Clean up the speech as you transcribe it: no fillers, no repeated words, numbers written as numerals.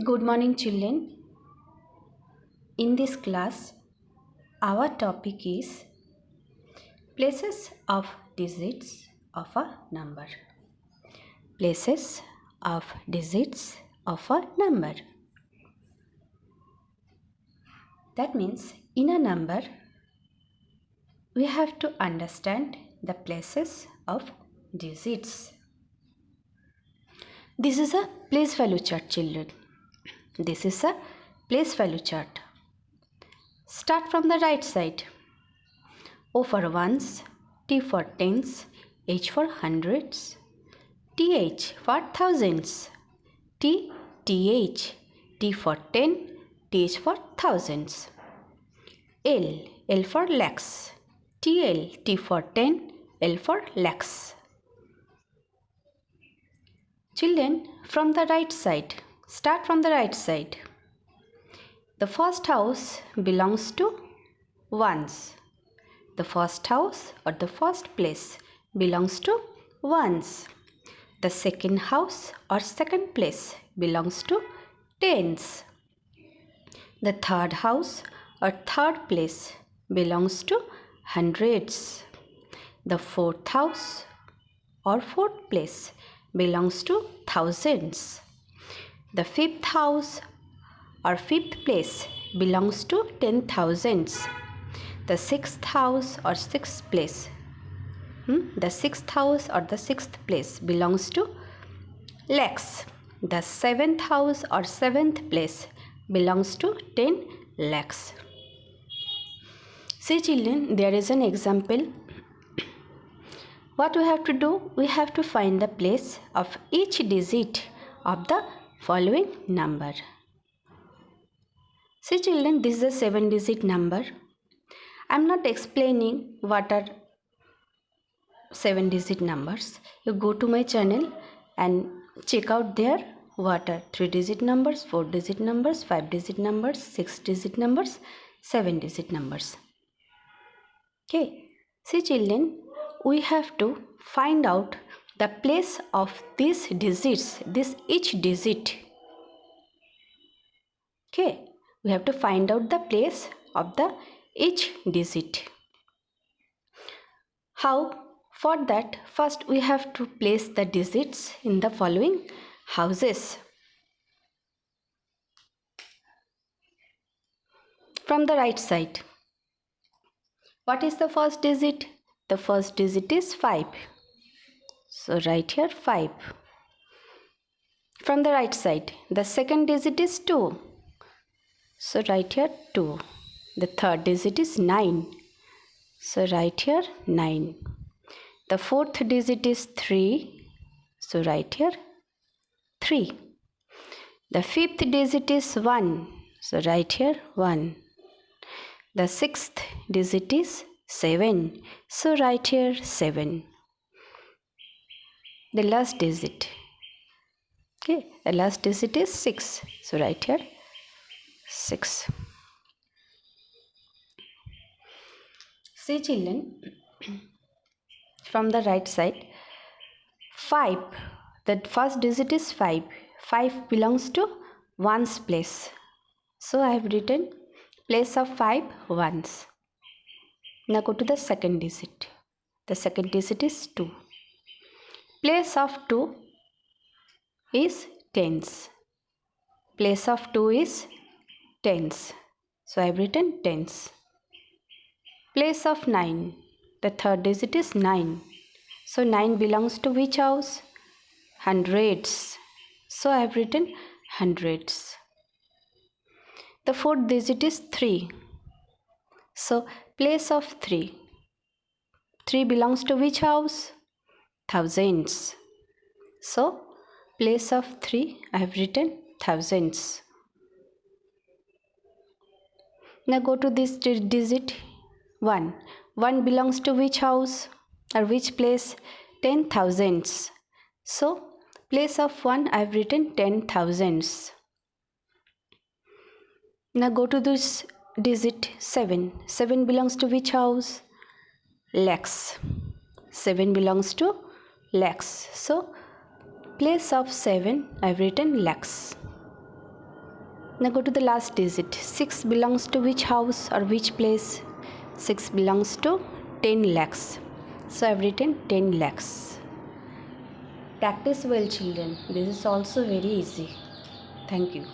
Good morning, children. In this class, our topic is places of digits of a number. Places of digits of a number. That means in a number, we have to understand the places of digits. This is a place value chart, children. This is a place value chart. Start from the right side. O for ones, T for tens, H for hundreds, TH for thousands, TH, T for 10, TH for thousands, L for lakhs, T for 10, L for lakhs. Children, from the right side, start from the right side. The first house belongs to ones. The first house or the first place belongs to ones. The second house or second place belongs to tens. The third house or third place belongs to hundreds. The fourth house or fourth place belongs to thousands. The fifth house or fifth place belongs to 10,000s. The sixth house or sixth place belongs to lakhs. The seventh house or seventh place belongs to 10 lakhs. See, children, there is an example. What we have to do? We have to find the place of each digit of the following number. See, children, this is a 7-digit number. I am not explaining what are 7-digit numbers. You go to my channel and check out there what are 3-digit numbers, 4-digit numbers, 5-digit numbers, 6-digit numbers, 7-digit numbers. Okay. See, children, we have to find out the place of these digits, each digit. Okay. We have to find out the place of each digit. How? For that, first we have to place the digits in the following houses. From the right side. What is the first digit? The first digit is 5. So write here 5. From the right side, the second digit is 2. So write here 2. The third digit is 9. So write here 9. The fourth digit is 3. So write here 3. The fifth digit is 1. So write here 1. The sixth digit is 7. So write here 7. The last digit. Okay, the last digit is 6. So write here 6. See, children, from the right side, 5. The first digit is 5. 5 belongs to ones place. So I have written place of 5 ones. Now go to the second digit. The second digit is 2. Place of 2 is tens. Place of 2 is tens. So I have written tens. Place of 9. The third digit is 9. So 9 belongs to which house? Hundreds. So I have written hundreds. The fourth digit is 3. So place of 3. 3 belongs to which house? Thousands. So place of 3 I have written thousands. Now go to this digit 1. 1 belongs to which house or which place? 10,000s. So place of 1 I have written 10,000s. Now go to this digit 7. 7 belongs to which house? Lakhs. 7 belongs to lakhs. So place of 7 I have written lakhs. Now go to the last digit. 6 belongs to which house or which place? 6 belongs to 10 lakhs. So I have written 10 lakhs. Practice well, children. This is also very easy. Thank you.